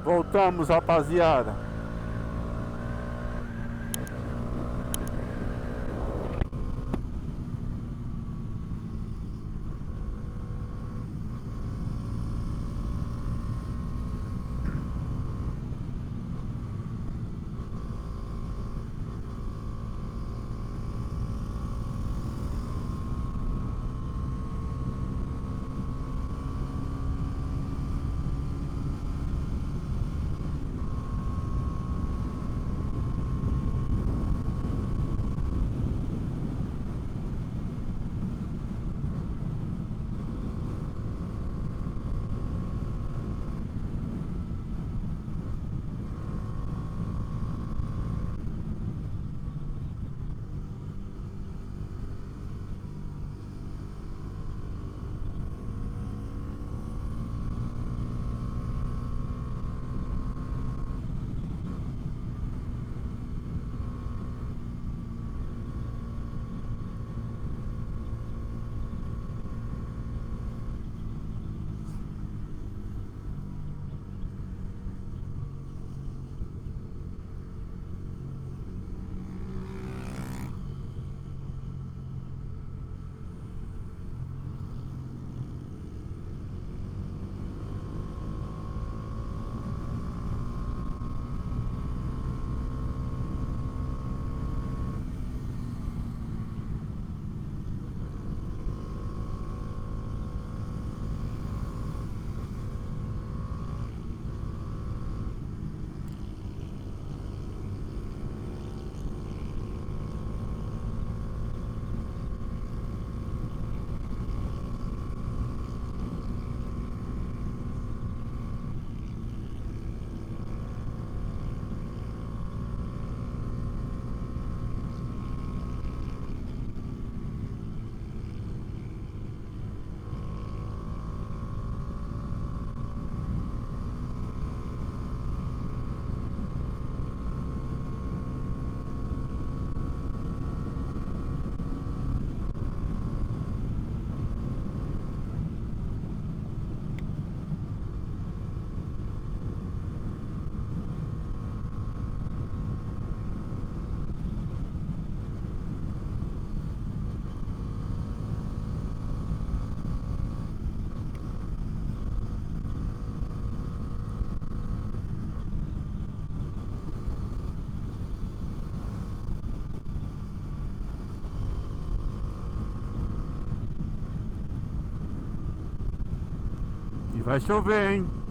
Voltamos, rapaziada. E vai chover, hein?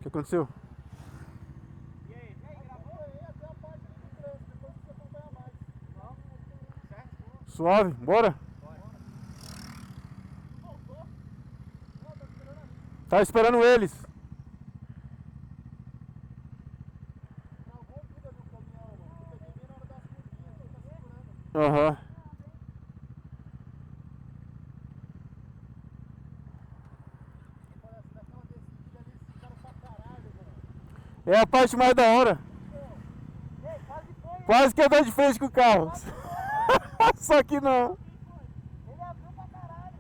que aconteceu? E aí, gravou? Até a parte do trânsito, depois você acompanha mais. Não, certo? Suave, bora? Bora. Voltou? Não, tá esperando ali. Tá esperando eles. Travou tudo ali o caminhão, mano. Eu peguei bem na hora das curvinhas, então tá segurando. Aham. Parece naquela descida ali, esse cara pra caralho, mano. É a parte mais da hora. Ei, quase foi. Quase que eu dou de frente com o carro. Só que não. Ele abriu pra caralho.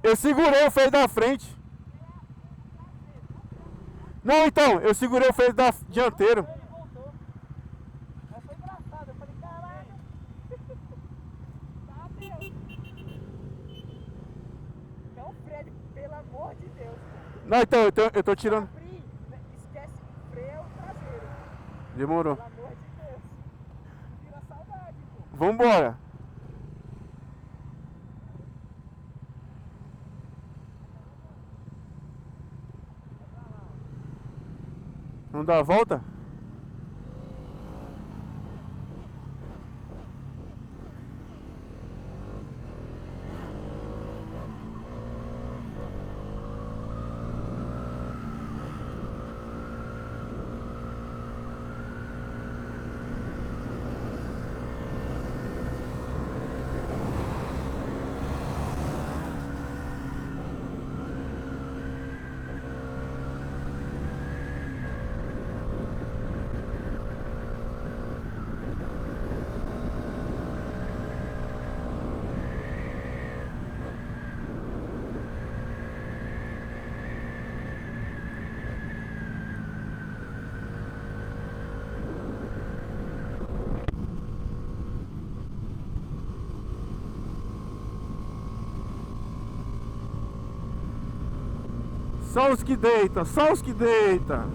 Eu segurei o freio da frente. Não, então, eu segurei o freio da dianteiro. Ele voltou. Mas foi engraçado. Eu falei, caralho. Tá, Deus. Não, Fred, pelo amor de Deus. Não, então, eu tô tirando. Abrir, esquece o freio traseiro. Demorou. Pelo amor de Deus. Vira saudade, pô. Vambora. Vamos dar a volta? Só os que deita, só os que deita.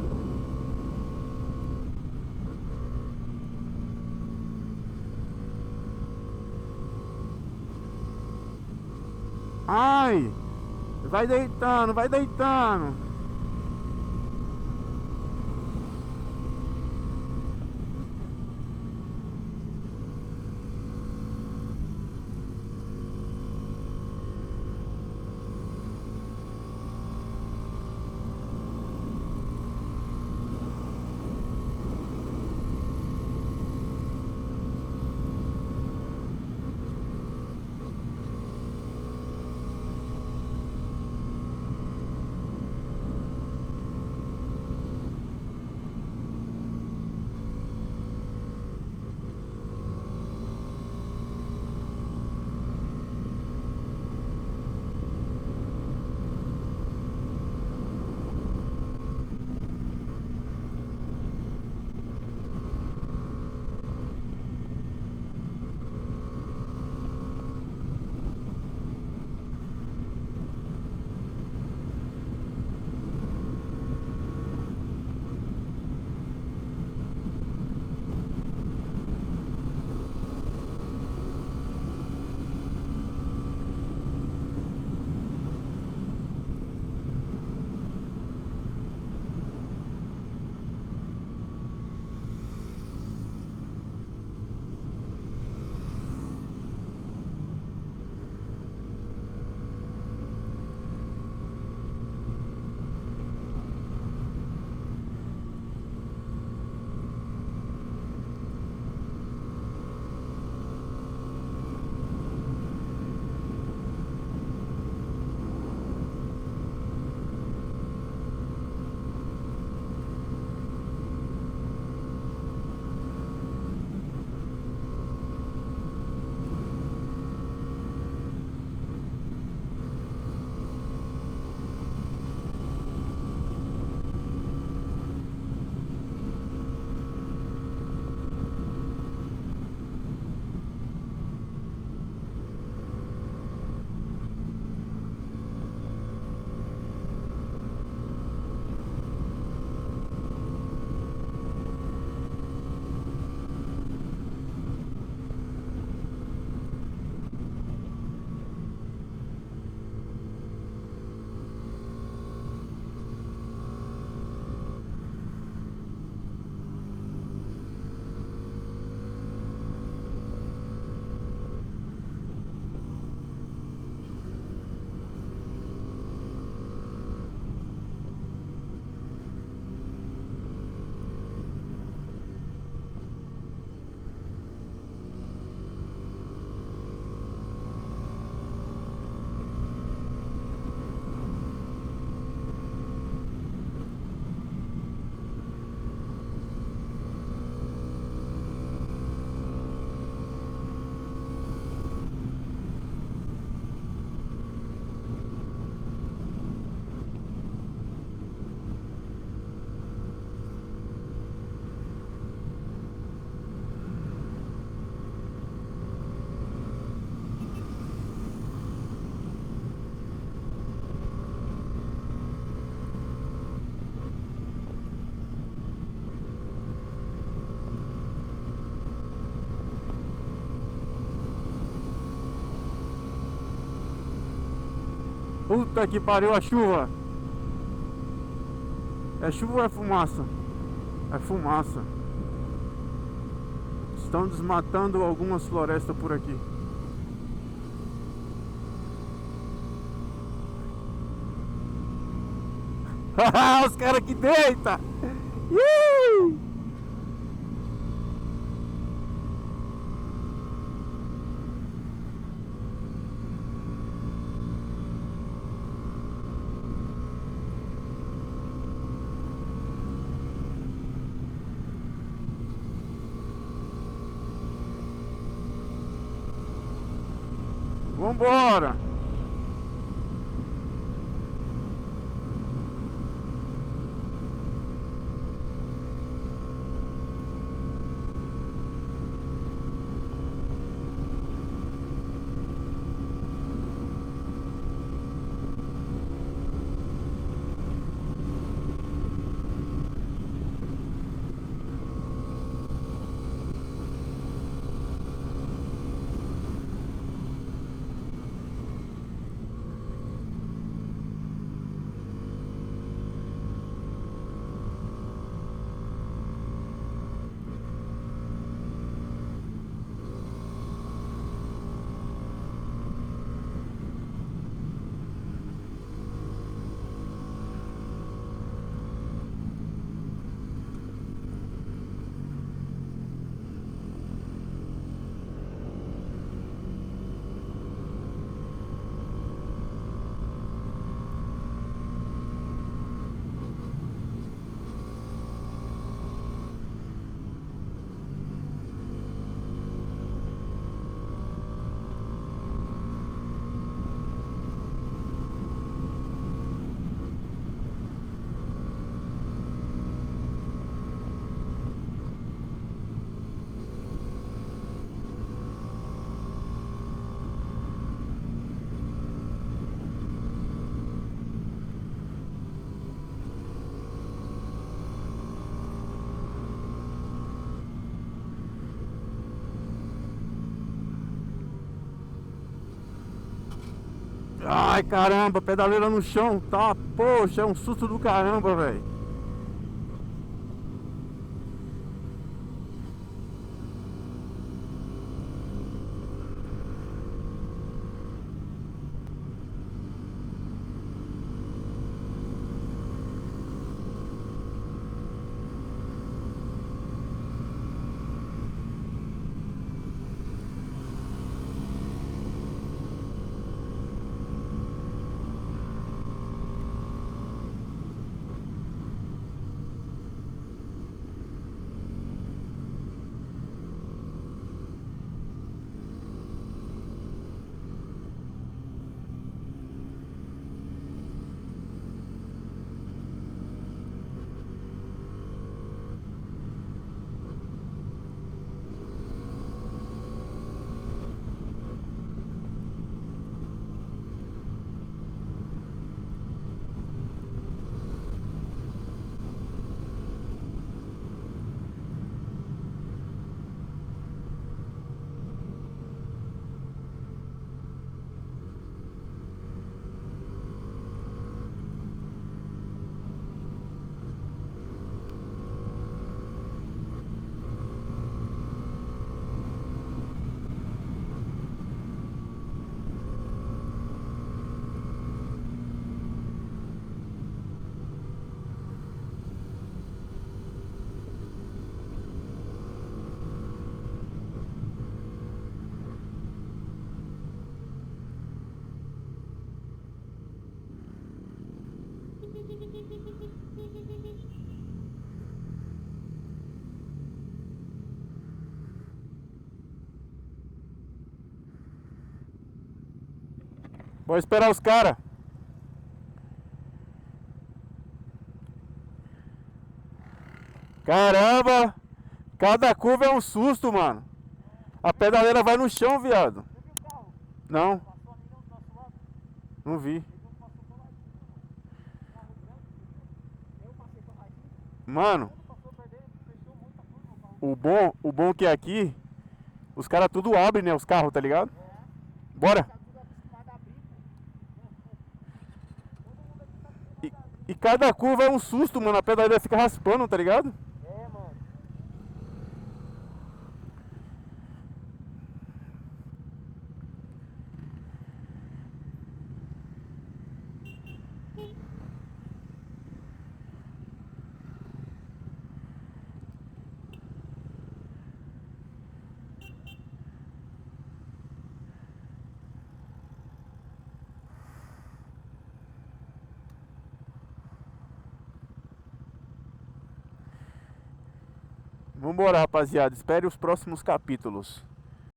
Ai, vai deitando, vai deitando. Puta que pariu a chuva. É chuva ou é fumaça? É fumaça. Estão desmatando algumas florestas por aqui. Os caras que deita. Ih! Vambora! Ai, caramba, pedaleira no chão, tá? Poxa, é um susto do caramba, velho. Vou esperar os caras. Caramba! Cada curva é um susto, mano. A pedaleira vai no chão, viado. Você viu o carro? Não, Passou ali do nosso lado. não vi. Ele não passou por lá. Carro branco, você viu? Eu passei por lá. Mano, Tudo passou por dentro, fechou muita curva o carro. o bom que é aqui, os caras tudo abrem, né, os carros, tá ligado? É. Bora! Tá tudo acostumado a abrir, pô. E cada curva é um susto, mano. A pedaleira fica raspando, tá ligado? É, mano. Vambora, rapaziada. Espere os próximos capítulos.